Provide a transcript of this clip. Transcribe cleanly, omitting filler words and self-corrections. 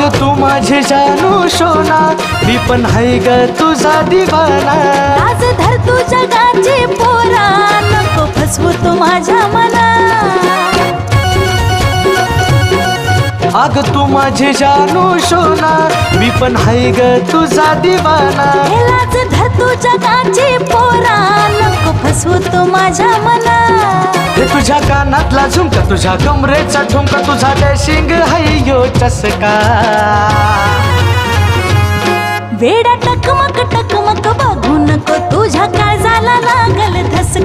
अग तू माझी जानू सोना, मी पण हाय ग तुझा दिवाना. लाज धर तू जगाची पोरा, नको फसवू तू माझ्या मना. अग तू माझी जानू सोना, मी पण हाय ग तुझा दिवाना. लाज धर तू जगाची पोरा, नको फसवू तू माझ्या मना. हे तुझ्या कानातला झुमका, तुझ्या कमरेचा ठुमका, तुझा डॅशिंग हाय यो चसका. वेडा टकमक टकमक बघू नको, तुझ्या काळजाला लागल धसका.